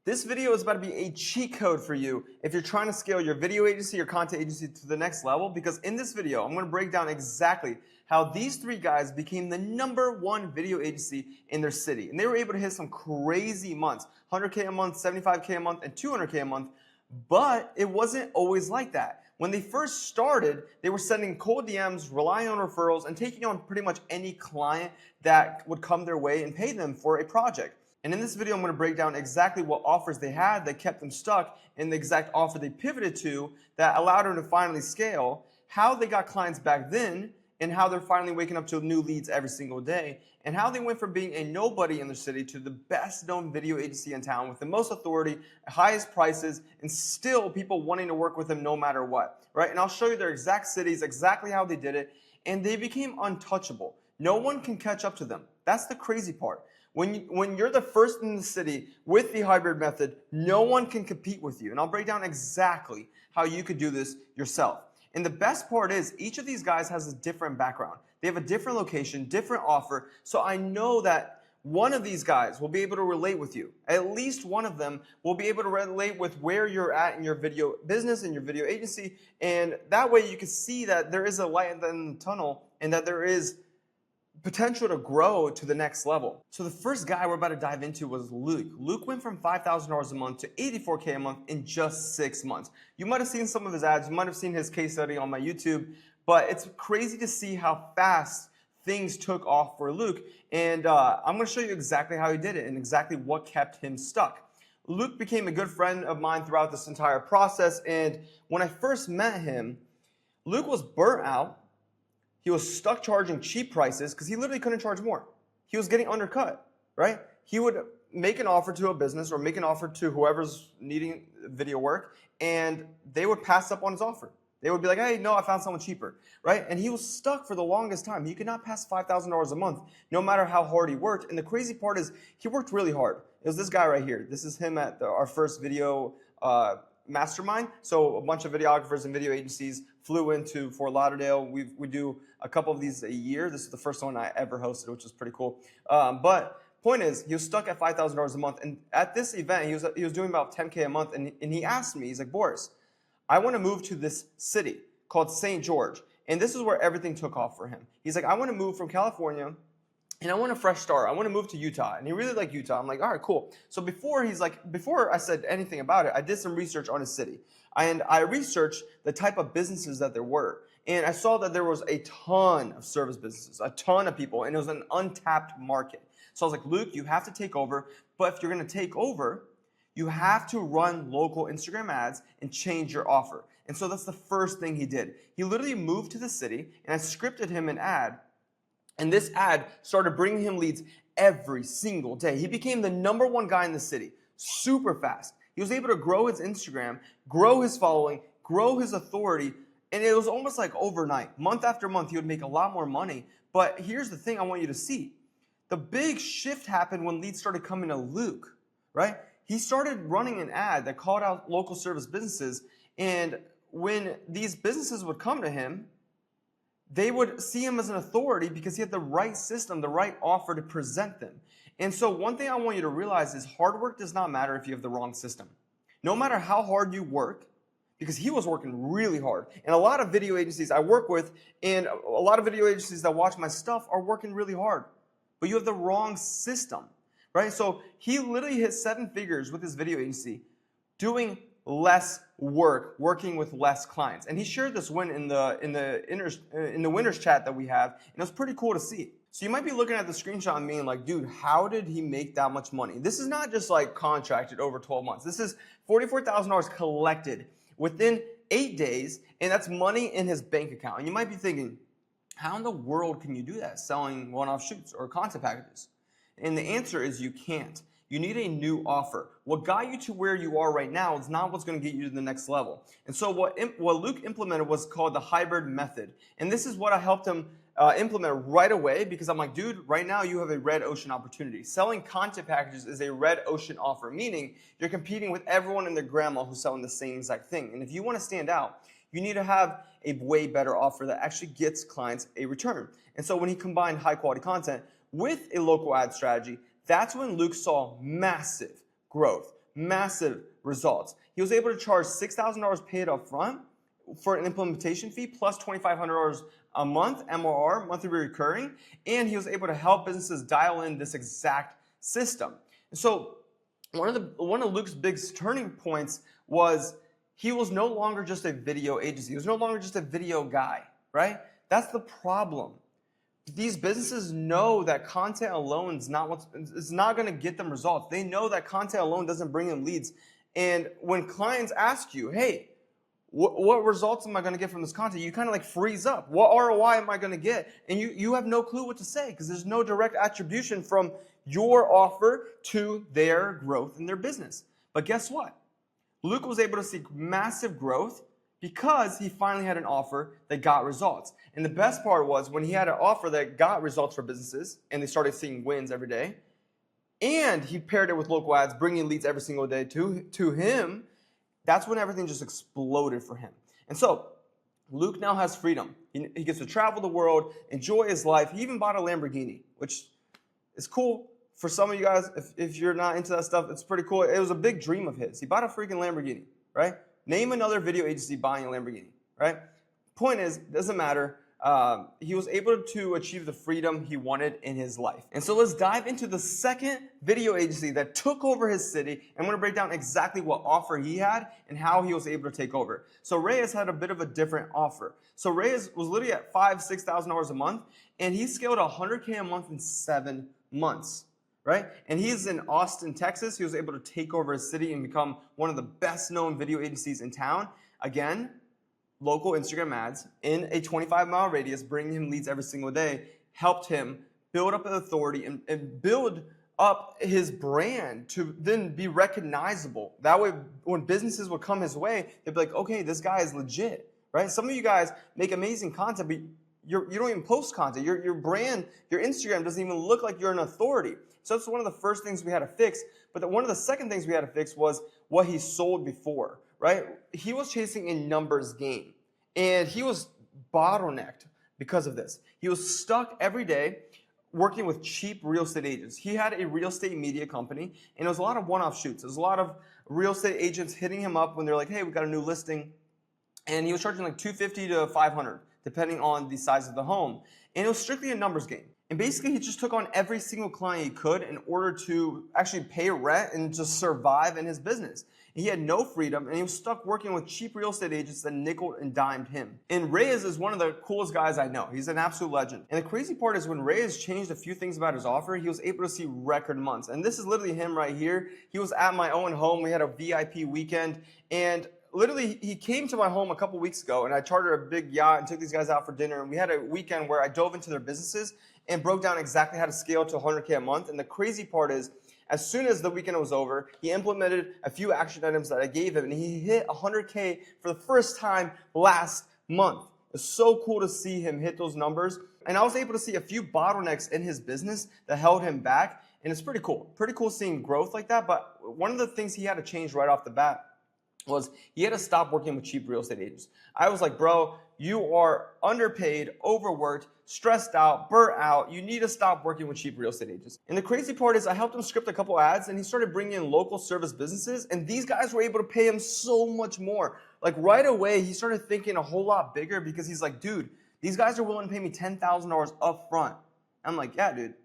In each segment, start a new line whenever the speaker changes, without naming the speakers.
This video is about to be a cheat code for you if you're trying to scale your video agency or content agency to the next level, because in this video, I'm going to break down exactly how these three guys became the #1 video agency in their city. And they were able to hit some crazy months, 100K a month, 75K a month, and 200K a month. But it wasn't always like that. When they first started, they were sending cold DMs, relying on referrals, and taking on pretty much any client that would come their way and pay them for a project. And in this video, I'm going to break down exactly what offers they had that kept them stuck, and the exact offer they pivoted to that allowed them to finally scale, how they got clients back then, and how they're finally waking up to new leads every single day, and how they went from being a nobody in their city to the best known video agency in town with the most authority, highest prices, and still people wanting to work with them no matter what, right? And I'll show you their exact cities, exactly how they did it, and they became untouchable. No one can catch up to them. That's the crazy part. When you're the first in the city with the hybrid method, no one can compete with you. And I'll break down exactly how you could do this yourself. And the best part is each of these guys has a different background. They have a different location, different offer. So I know that one of these guys will be able to relate with you. At least one of them will be able to relate with where you're at in your video business and your video agency. And that way you can see that there is a light at the end of the tunnel and that there is potential to grow to the next level. So the first guy we're about to dive into was Luke. Luke went from $5,000 a month to $84K a month in just 6 months. You might have seen some of his ads, you might have seen his case study on my YouTube, but it's crazy to see how fast things took off for Luke. And I'm going to show you exactly how he did it and exactly what kept him stuck. Luke became a good friend of mine throughout this entire process. And when I first met him, Luke was burnt out. He was stuck charging cheap prices because he literally couldn't charge more. He was getting undercut, right? He would make an offer to a business or make an offer to whoever's needing video work, and they would pass up on his offer. They would be like, hey, no, I found someone cheaper, right? And he was stuck for the longest time. He could not pass $5,000 a month, no matter how hard he worked. And the crazy part is he worked really hard. It was this guy right here. This is him at our first video mastermind. So a bunch of videographers and video agencies flew into Fort Lauderdale. We do a couple of these a year. This is the first one I ever hosted, which was pretty cool. But point is, he was stuck at $5,000 a month. And at this event, he was doing about 10K a month. And he asked me, he's like, Boris, I want to move to this city called St. George. And this is where everything took off for him. He's like, I want to move from California and I want a fresh start. I want to move to Utah. And he really liked Utah. I'm like, all right, cool. So before I said anything about it, I did some research on his city. And I researched the type of businesses that there were. And I saw that there was a ton of service businesses, a ton of people, and it was an untapped market. So I was like, Luke, you have to take over. But if you're going to take over, you have to run local Instagram ads and change your offer. And so that's the first thing he did. He literally moved to the city, and I scripted him an ad. And this ad started bringing him leads every single day. He became the #1 guy in the city, super fast. He was able to grow his Instagram, grow his following, grow his authority, and it was almost like overnight. Month after month, he would make a lot more money. But here's the thing I want you to see. The big shift happened when leads started coming to Luke, right? He started running an ad that called out local service businesses, and when these businesses would come to him, they would see him as an authority because he had the right system, the right offer to present them. And so one thing I want you to realize is hard work does not matter if you have the wrong system. No matter how hard you work, because he was working really hard. And a lot of video agencies I work with and a lot of video agencies that watch my stuff are working really hard. But you have the wrong system, right? So he literally hit 7 figures with his video agency doing less work, working with less clients. And he shared this win in the winners chat that we have, and it was pretty cool to see. So you might be looking at the screenshot and being like, dude, how did he make that much money? This is not just like contracted over 12 months. This is $44,000 collected within 8 days, and that's money in his bank account. And you might be thinking, how in the world can you do that selling one-off shoots or content packages? And the answer is you can't. You need a new offer. What got you to where you are right now is not what's going to get you to the next level. And so what Luke implemented was called the hybrid method. And this is what I helped him implement right away, because I'm like, dude, right now you have a red ocean opportunity. Selling content packages is a red ocean offer, meaning you're competing with everyone and their grandma who's selling the same exact thing. And if you want to stand out, you need to have a way better offer that actually gets clients a return. And so when he combined high quality content with a local ad strategy, that's when Luke saw massive growth. massive results. He was able to charge $6,000 paid up front for an implementation fee plus $2,500 a month, MRR, monthly recurring, and he was able to help businesses dial in this exact system. So one of Luke's big turning points was he was no longer just a video agency. He was no longer just a video guy, right? That's the problem. These businesses know that content alone is not going to get them results. They know that content alone doesn't bring them leads. And when clients ask you, hey, what results am I going to get from this content? You kind of like freeze up. What ROI am I going to get? And you have no clue what to say because there's no direct attribution from your offer to their growth in their business. But guess what? Luke was able to see massive growth because he finally had an offer that got results. And the best part was when he had an offer that got results for businesses and they started seeing wins every day, and he paired it with local ads, bringing leads every single day to him, that's when everything just exploded for him. And so Luke now has freedom. He gets to travel the world, enjoy his life. He even bought a Lamborghini, which is cool. For some of you guys, if you're not into that stuff, it's pretty cool. It was a big dream of his. He bought a freaking Lamborghini, right? Name another video agency buying a Lamborghini, right? Point is, doesn't matter. He was able to achieve the freedom he wanted in his life. And so let's dive into the second video agency that took over his city. I'm going to break down exactly what offer he had and how he was able to take over. So Reyes had a bit of a different offer. So Reyes was literally at $5,000, $6,000 a month, and he scaled $100K a month in 7 months. Right? And he's in Austin, Texas. He was able to take over his city and become one of the best known video agencies in town. Again, local Instagram ads in a 25-mile radius, bringing him leads every single day, helped him build up an authority and build up his brand to then be recognizable. That way, when businesses would come his way, they'd be like, okay, this guy is legit, right? Some of you guys make amazing content, but you don't even post content. Your brand, your Instagram doesn't even look like you're an authority. So that's one of the first things we had to fix. But one of the second things we had to fix was what he sold before, right? He was chasing a numbers game, and he was bottlenecked because of this. He was stuck every day working with cheap real estate agents. He had a real estate media company, and it was a lot of one-off shoots. There was a lot of real estate agents hitting him up when they're like, hey, we got a new listing. And he was charging like $250 to $500, depending on the size of the home. And it was strictly a numbers game. And basically, he just took on every single client he could in order to actually pay rent and just survive in his business. He had no freedom, and he was stuck working with cheap real estate agents that nickeled and dimed him. And Reyes is one of the coolest guys I know. He's an absolute legend. And the crazy part is when Reyes changed a few things about his offer, he was able to see record months. And this is literally him right here. He was at my own home. We had a VIP weekend, and literally, he came to my home a couple weeks ago, and I chartered a big yacht and took these guys out for dinner. And we had a weekend where I dove into their businesses and broke down exactly how to scale to 100K a month. And the crazy part is, as soon as the weekend was over, he implemented a few action items that I gave him, and he hit 100K for the first time last month. It's so cool to see him hit those numbers. And I was able to see a few bottlenecks in his business that held him back. And it's pretty cool. Pretty cool seeing growth like that. But one of the things he had to change right off the bat was he had to stop working with cheap real estate agents. I was like, bro, you are underpaid, overworked, stressed out, burnt out. You need to stop working with cheap real estate agents. And the crazy part is I helped him script a couple ads, and he started bringing in local service businesses, and these guys were able to pay him so much more. Like right away, he started thinking a whole lot bigger because he's like, dude, these guys are willing to pay me $10,000 up front. I'm like, yeah, dude.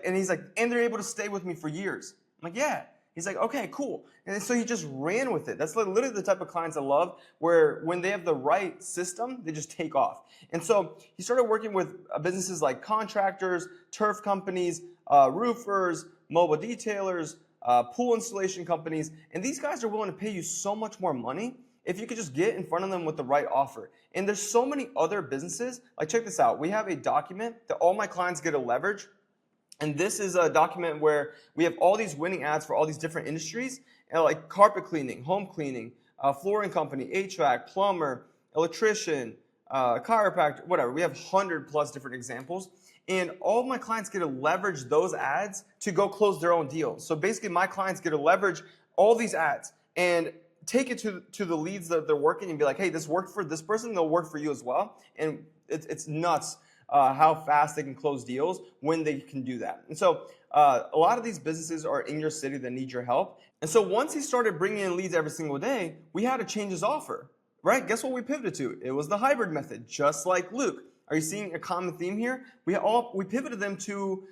And he's like, and they're able to stay with me for years. I'm like, yeah. He's like, okay, cool. And so he just ran with it. That's literally the type of clients I love, where when they have the right system, they just take off. And so he started working with businesses like contractors, turf companies, roofers, mobile detailers, pool installation companies. And these guys are willing to pay you so much more money if you could just get in front of them with the right offer. And there's so many other businesses. Like, check this out. We have a document that all my clients get to leverage. And this is a document where we have all these winning ads for all these different industries, like carpet cleaning, home cleaning, flooring company, HVAC, plumber, electrician, chiropractor, whatever. We have 100+ different examples. And all of my clients get to leverage those ads to go close their own deals. So basically, my clients get to leverage all these ads and take it to the leads that they're working and be like, hey, this worked for this person, they'll work for you as well. And it's nuts. How fast they can close deals when they can do that. And so a lot of these businesses are in your city that need your help. And so once he started bringing in leads every single day, we had to change his offer, right? Guess what we pivoted to? It was the hybrid method, just like Luke. Are you seeing a common theme here? We pivoted them to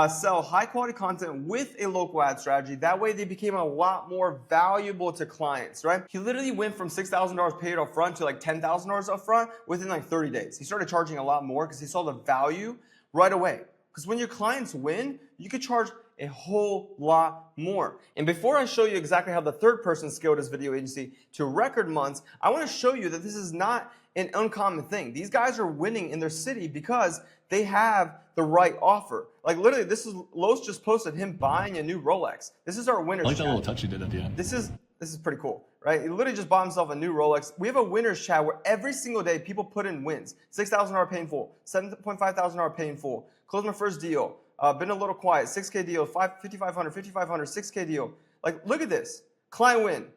sell high quality content with a local ad strategy. That way they became a lot more valuable to clients, right? He literally went from $6,000 paid up front to like $10,000 up front within like 30 days. He started charging a lot more because he saw the value right away. Because when your clients win, you could charge a whole lot more. And before I show you exactly how the third person scaled his video agency to record months, I want to show you that this is not an uncommon thing. These guys are winning in their city because they have the right offer. Like literally, this is Los just posted him buying a new Rolex. This is our winners.
I like
chat.
that little touch you did at the end.
This is pretty cool, right? He literally just bought himself a new Rolex. We have a winners chat where every single day people put in wins. $6,000 pay in full, $7,500 pay in full. Closed my first deal. Been a little quiet. 6K deal, 5,500, 5,500, 6K deal. Like look at this. Client win.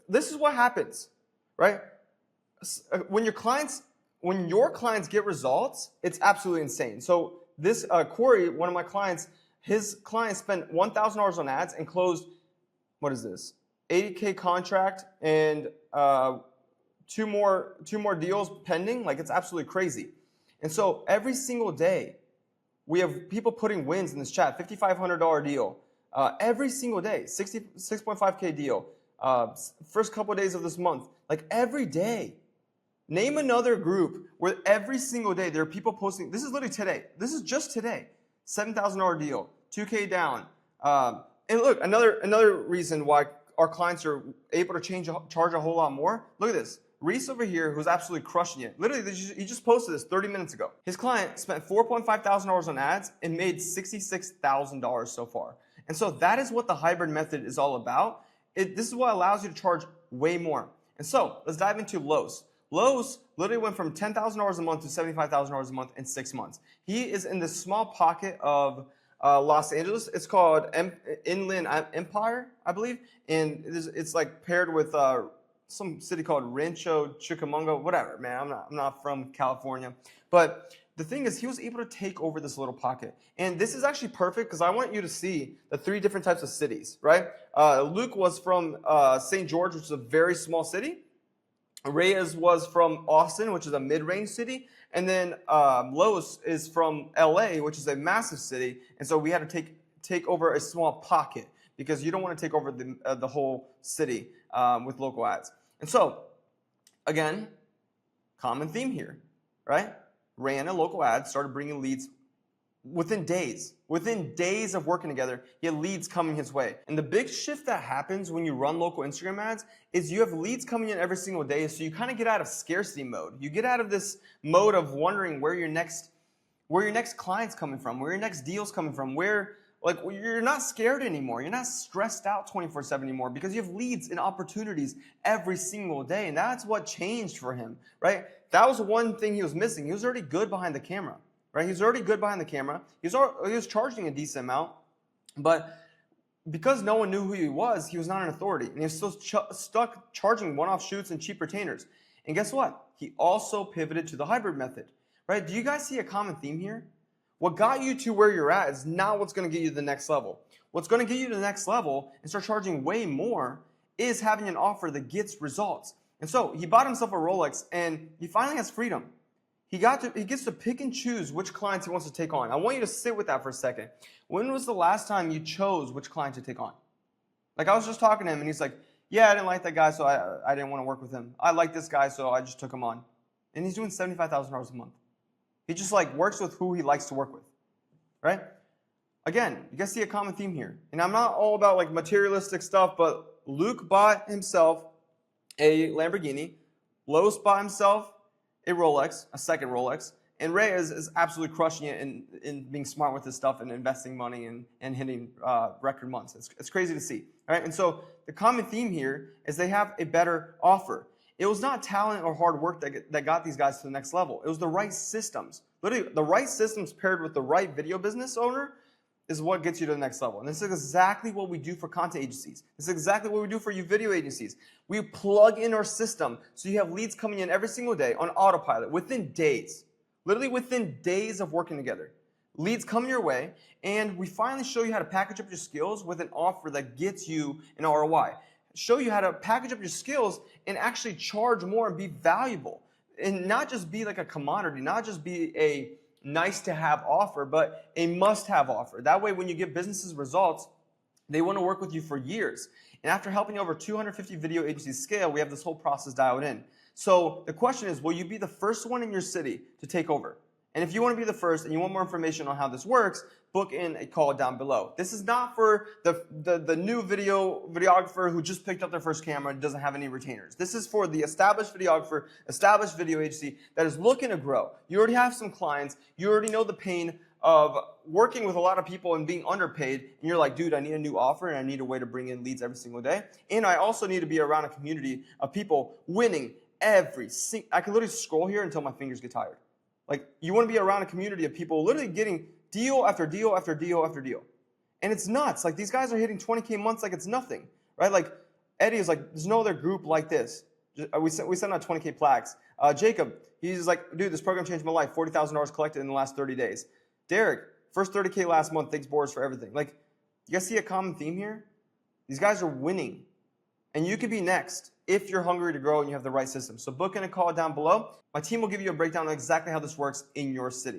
This is what happens, right? When your clients get results, it's absolutely insane. So this Corey, one of my clients, his client spent $1,000 on ads and closed, what is this? 80K contract and two more deals pending. Like it's absolutely crazy. And so every single day, we have people putting wins in this chat. $5,500 deal every single day. 6.5K deal. First couple of days of this month. Like every day. Name another group where every single day there are people posting. This is literally today. This is just today. $7,000 deal, 2K down. And look, another reason why our clients are able to charge a whole lot more. Look at this. Reese over here, who's absolutely crushing it. Literally, he just posted this 30 minutes ago. His client spent $4,500 on ads and made $66,000 so far. And so that is what the hybrid method is all about. This is what allows you to charge way more. And so let's dive into Los. Los literally went from $10,000 a month to $75,000 a month in 6 months. He is in this small pocket of Los Angeles. It's called Inland Empire, I believe. And it's like paired with some city called Rancho Cucamonga, whatever, man. I'm not from California. But the thing is, he was able to take over this little pocket. And this is actually perfect because I want you to see the 3 different types of cities, right? Luke was from St. George, which is a very small city. Reyes was from Austin, which is a mid-range city. And then Los is from LA, which is a massive city. And so we had to take over a small pocket because you don't want to take over the whole city with local ads. And so, again, common theme here, right? Ran a local ad, started bringing leads within days. Within days of working together, he had leads coming his way. And the big shift that happens when you run local Instagram ads is you have leads coming in every single day, so you kind of get out of scarcity mode. You get out of this mode of wondering where your next client's coming from, where your next deal's coming from, you're not scared anymore. You're not stressed out 24/7 anymore because you have leads and opportunities every single day. And that's what changed for him, right? That was one thing he was missing. He was already good behind the camera, right? He was already good behind the camera. He was charging a decent amount, but because no one knew who he was not an authority. And he was still stuck charging one-off shoots and cheap retainers. And guess what? He also pivoted to the hybrid method, right? Do you guys see a common theme here? What got you to where you're at is not what's going to get you to the next level. What's going to get you to the next level and start charging way more is having an offer that gets results. And so he bought himself a Rolex and he finally has freedom. He gets to pick and choose which clients he wants to take on. I want you to sit with that for a second. When was the last time you chose which client to take on? Like I was just talking to him and he's like, yeah, I didn't like that guy, so I didn't want to work with him. I like this guy, so I just took him on. And he's doing $75,000 a month. He just works with who he likes to work with, right? Again, you guys see a common theme here. And I'm not all about materialistic stuff, but Luke bought himself a Lamborghini. Los bought himself a Rolex, a second Rolex. And Reyes is absolutely crushing it in being smart with this stuff and investing money and hitting record months. It's crazy to see, right? And so the common theme here is they have a better offer. It was not talent or hard work that got these guys to the next level. It was the right systems. Literally, the right systems paired with the right video business owner is what gets you to the next level. And this is exactly what we do for content agencies. This is exactly what we do for you video agencies. We plug in our system so you have leads coming in every single day on autopilot within days. Literally within days of working together. leads come your way, and we finally show you how to package up your skills with an offer that gets you an ROI. Show you how to package up your skills and actually charge more and be valuable. And not just be like a commodity, not just be a nice to have offer, but a must have offer. That way, when you give businesses results, they want to work with you for years. And after helping over 250 video agencies scale, we have this whole process dialed in. So the question is, will you be the first one in your city to take over? And if you want to be the first and you want more information on how this works, book in a call down below. This is not for the new videographer who just picked up their first camera and doesn't have any retainers. This is for the established videographer, established video agency that is looking to grow. You already have some clients. You already know the pain of working with a lot of people and being underpaid, and you're like, dude, I need a new offer and I need a way to bring in leads every single day. And I also need to be around a community of people winning I can literally scroll here until my fingers get tired. Like, you want to be around a community of people literally getting deal after deal after deal after deal. And it's nuts. Like, these guys are hitting 20K months like it's nothing, right? Like, Eddie is like, there's no other group like this. We sent out 20K plaques. Jacob, he's like, dude, this program changed my life. $40,000 collected in the last 30 days. Derek, first 30K last month. Thanks, Boris, for everything. Like, you guys see a common theme here? These guys are winning. And you could be next if you're hungry to grow and you have the right system. So book in a call down below. My team will give you a breakdown of exactly how this works in your city.